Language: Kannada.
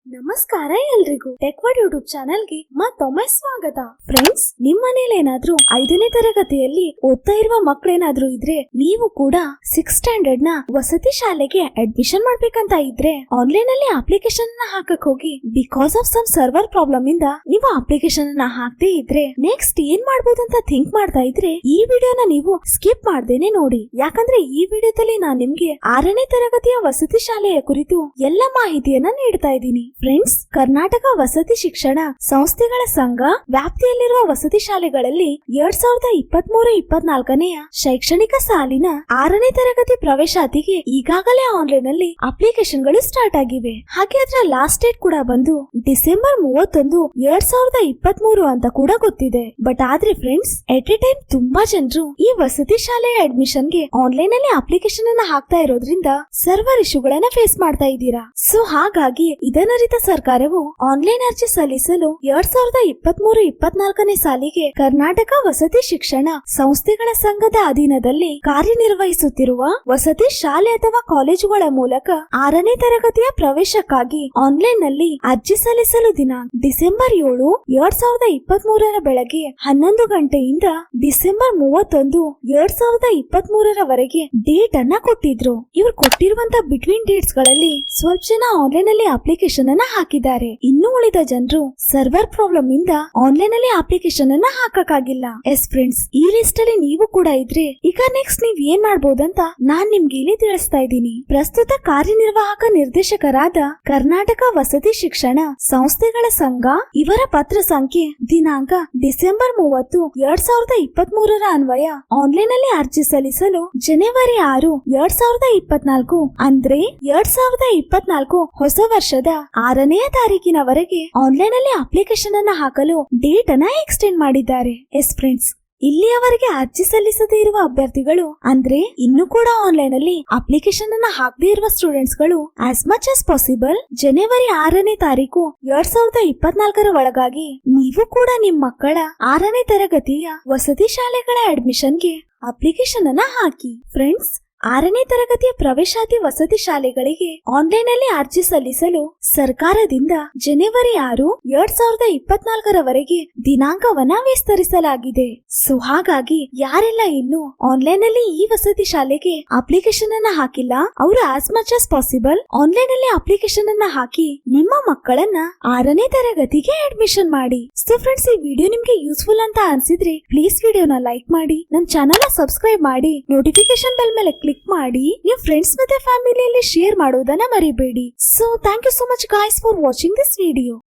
ನಮಸ್ಕಾರ ಎಲ್ರಿಗೂ ಟೆಕ್ವರ್ಡ್ ಯೂಟ್ಯೂಬ್ ಚಾನೆಲ್ಗೆ ಮತ್ತೊಮ್ಮೆ ಸ್ವಾಗತ. ಫ್ರೆಂಡ್ಸ್, ನಿಮ್ ಮನೇಲಿ ಏನಾದ್ರೂ 5ನೇ ತರಗತಿಯಲ್ಲಿ ಓದ್ತಾ ಇರುವ ಮಕ್ಕಳೇನಾದ್ರೂ ಇದ್ರೆ, ನೀವು ಕೂಡ 6th ಸ್ಟ್ಯಾಂಡರ್ಡ್ ನ ವಸತಿ ಶಾಲೆಗೆ ಅಡ್ಮಿಷನ್ ಮಾಡ್ಬೇಕಂತ ಇದ್ರೆ ಆನ್ಲೈನ್ ಅಲ್ಲಿ ಅಪ್ಲಿಕೇಶನ್ ಹಾಕಕ್ ಹೋಗಿ because of some server problem ಇಂದ ನೀವು ಅಪ್ಲಿಕೇಶನ್ ಹಾಕದೇ ಇದ್ರೆ ನೆಕ್ಸ್ಟ್ ಏನ್ ಮಾಡ್ಬೋದು ಅಂತ ಥಿಂಕ್ ಮಾಡ್ತಾ ಇದ್ರೆ ಈ ವಿಡಿಯೋನ ನೀವು ಸ್ಕಿಪ್ ಮಾಡ್ದೇನೆ ನೋಡಿ. ಯಾಕಂದ್ರೆ ಈ ವಿಡಿಯೋದಲ್ಲಿ ನಾನ್ ನಿಮ್ಗೆ 6ನೇ ತರಗತಿಯ ವಸತಿ ಶಾಲೆಯ ಕುರಿತು ಎಲ್ಲ ಮಾಹಿತಿಯನ್ನ ನೀಡ್ತಾ ಇದ್ದೀನಿ. ಫ್ರೆಂಡ್ಸ್, ಕರ್ನಾಟಕ ವಸತಿ ಶಿಕ್ಷಣ ಸಂಸ್ಥೆಗಳ ಸಂಘ ವ್ಯಾಪ್ತಿಯಲ್ಲಿರುವ ವಸತಿ ಶಾಲೆಗಳಲ್ಲಿ 2023-24ನೆಯ ಶೈಕ್ಷಣಿಕ ಸಾಲಿನ 6ನೇ ತರಗತಿ ಪ್ರವೇಶಾತಿಗೆ ಈಗಾಗಲೇ ಆನ್ಲೈನ್ ಅಲ್ಲಿ ಅಪ್ಲಿಕೇಶನ್ ಗಳು ಸ್ಟಾರ್ಟ್ ಆಗಿವೆ. ಹಾಗೆ ಅದರ ಲಾಸ್ಟ್ ಡೇಟ್ ಕೂಡ ಬಂದು ಡಿಸೆಂಬರ್ 31, 2023 ಅಂತ ಕೂಡ ಗೊತ್ತಿದೆ. ಬಟ್ ಆದ್ರೆ ಫ್ರೆಂಡ್ಸ್, ಎಟ್ ಎ ಟೈಮ್ ತುಂಬಾ ಜನರು ಈ ವಸತಿ ಶಾಲೆಯ ಅಡ್ಮಿಷನ್ ಗೆ ಆನ್ಲೈನ್ ಅಲ್ಲಿ ಅಪ್ಲಿಕೇಶನ್ ಅನ್ನ ಹಾಕ್ತಾ ಇರೋದ್ರಿಂದ ಸರ್ವರ್ ಇಶ್ಯೂಗಳನ್ನ ಫೇಸ್ ಮಾಡ್ತಾ ಇದ್ದೀರಾ. ಸೊ ಹಾಗಾಗಿ ಇದನ್ನ ಸರ್ಕಾರವು ಆನ್ಲೈನ್ ಅರ್ಜಿ ಸಲ್ಲಿಸಲು 2023-24ನೇ ಸಾಲಿಗೆ ಕರ್ನಾಟಕ ವಸತಿ ಶಿಕ್ಷಣ ಸಂಸ್ಥೆಗಳ ಸಂಘದ ಅಧೀನದಲ್ಲಿ ಕಾರ್ಯನಿರ್ವಹಿಸುತ್ತಿರುವ ವಸತಿ ಶಾಲೆ ಅಥವಾ ಕಾಲೇಜುಗಳ ಮೂಲಕ 6ನೇ ತರಗತಿಯ ಪ್ರವೇಶಕ್ಕಾಗಿ ಆನ್ಲೈನ್ ನಲ್ಲಿ ಅರ್ಜಿ ಸಲ್ಲಿಸಲು ದಿನಾಂಕ ಡಿಸೆಂಬರ್ 7, 2023 ಬೆಳಗ್ಗೆ 11 ಗಂಟೆಯಿಂದ ಡಿಸೆಂಬರ್ 31, 2023 ಡೇಟ್ ಅನ್ನ ಕೊಟ್ಟಿದ್ರು. ಇವರು ಕೊಟ್ಟಿರುವಂತ ಬಿಟ್ವೀನ್ ಡೇಟ್ಸ್ ಗಳಲ್ಲಿ ಸ್ವಲ್ಪ ಜನ ಆನ್ಲೈನ್ ಅಲ್ಲಿ ಅಪ್ಲಿಕೇಶನ್ ಅನ್ನ ಹಾಕಿದ್ದಾರೆ. ಇನ್ನು ಉಳಿದ ಜನರು ಸರ್ವರ್ ಪ್ರಾಬ್ಲಮ್ ಇಂದ ಆನ್ಲೈನ್ ಅಲ್ಲಿ ಅಪ್ಲಿಕೇಶನ್ ಅನ್ನ ಹಾಕಕ್ಕಾಗಿಲ್ಲ. ಎಸ್ ಫ್ರೆಂಡ್ಸ್, ಈ ಲಿಸ್ಟ್ ಅಲ್ಲಿ ನೀವು ಕೂಡ ಇದ್ರೆ ಈಗ ನೆಕ್ಸ್ಟ್ ನೀವ್ ಏನ್ ಮಾಡ್ಬೋದಂತ ನಾನ್ ನಿಮ್ಗೆ ಇಲ್ಲಿ ತಿಳಿಸ್ತಾ ಇದ್ದೀನಿ. ಪ್ರಸ್ತುತ ಕಾರ್ಯನಿರ್ವಾಹಕ ನಿರ್ದೇಶಕರಾದ ಕರ್ನಾಟಕ ವಸತಿ ಶಿಕ್ಷಣ ಸಂಸ್ಥೆಗಳ ಸಂಘ ಇವರ ಪತ್ರ ಸಂಖ್ಯೆ ದಿನಾಂಕ ಡಿಸೆಂಬರ್ 30, 2023 ಅನ್ವಯ ಆನ್ಲೈನ್ ಅಲ್ಲಿ ಅರ್ಜಿ ಸಲ್ಲಿಸಲು ಜನವರಿ 6, 2024 ಅಂದ್ರೆ 2024 ಹೊಸ ವರ್ಷದ 6ನೇ ತಾರೀಕಿನವರೆಗೆ ಆನ್ಲೈನ್ ಅಲ್ಲಿ ಅಪ್ಲಿಕೇಶನ್ ಅನ್ನ ಹಾಕಲು ಡೇಟ್ ಅನ್ನ ಎಕ್ಸ್ಟೆಂಡ್ ಮಾಡಿದ್ದಾರೆ. ಎಸ್ ಫ್ರೆಂಡ್ಸ್, ಇಲ್ಲಿಯವರೆಗೆ ಅರ್ಜಿ ಸಲ್ಲಿಸದೇ ಇರುವ ಅಭ್ಯರ್ಥಿಗಳು ಅಂದ್ರೆ ಇನ್ನು ಕೂಡ ಆನ್ಲೈನ್ ಅಲ್ಲಿ ಅಪ್ಲಿಕೇಶನ್ ಅನ್ನ ಹಾಕದೇ ಇರುವ ಸ್ಟೂಡೆಂಟ್ಸ್ ಗಳು ಆಸ್ ಮಚ್ ಆಸ್ ಪಾಸಿಬಲ್ ಜನವರಿ 6ನೇ ತಾರೀಕು 2024 ಒಳಗಾಗಿ ನೀವು ಕೂಡ ನಿಮ್ ಮಕ್ಕಳ 6ನೇ ತರಗತಿಯ ವಸತಿ ಶಾಲೆಗಳ ಅಡ್ಮಿಷನ್ಗೆ ಅಪ್ಲಿಕೇಶನ್ ಅನ್ನ ಹಾಕಿ. ಫ್ರೆಂಡ್ಸ್, 6ನೇ ತರಗತಿಯ ಪ್ರವೇಶಾತಿ ವಸತಿ ಶಾಲೆಗಳಿಗೆ ಆನ್ಲೈನ್ ಅಲ್ಲಿ ಅರ್ಜಿ ಸಲ್ಲಿಸಲು ಸರ್ಕಾರದಿಂದ ಜನವರಿ 6, 2024 ದಿನಾಂಕವನ್ನ ವಿಸ್ತರಿಸಲಾಗಿದೆ. ಸೊ ಹಾಗಾಗಿ ಯಾರೆಲ್ಲ ಇನ್ನು ಆನ್ಲೈನ್ ಅಲ್ಲಿ ಈ ವಸತಿ ಶಾಲೆಗೆ ಅಪ್ಲಿಕೇಶನ್ ಅನ್ನ ಹಾಕಿಲ್ಲ, ಅವರು as much as possible online ಅಲ್ಲಿ ಅಪ್ಲಿಕೇಶನ್ ಅನ್ನ ಹಾಕಿ ನಿಮ್ಮ ಮಕ್ಕಳನ್ನ 6ನೇ ತರಗತಿಗೆ ಅಡ್ಮಿಷನ್ ಮಾಡಿ. ಸೊ ಫ್ರೆಂಡ್ಸ್, ಈ ವಿಡಿಯೋ ನಿಮ್ಗೆ ಯೂಸ್ಫುಲ್ ಅಂತ ಅನ್ಸಿದ್ರೆ ಪ್ಲೀಸ್ ವಿಡಿಯೋನ ಲೈಕ್ ಮಾಡಿ, ನಮ್ ಚಾನೆಲ್ ಸಬ್ಸ್ಕ್ರೈಬ್ ಮಾಡಿ, ನೋಟಿಫಿಕೇಶನ್ ಬೆಲ್ ಮೇಲೆ ಕ್ಲಿಕ್ ಮಾಡಿ, ನೀವು ಫ್ರೆಂಡ್ಸ್ ಮತ್ತೆ ಫ್ಯಾಮಿಲಿಯಲ್ಲಿ ಶೇರ್ ಮಾಡೋದನ್ನ ಮರಿಬೇಡಿ. So thank you so much guys for watching this video.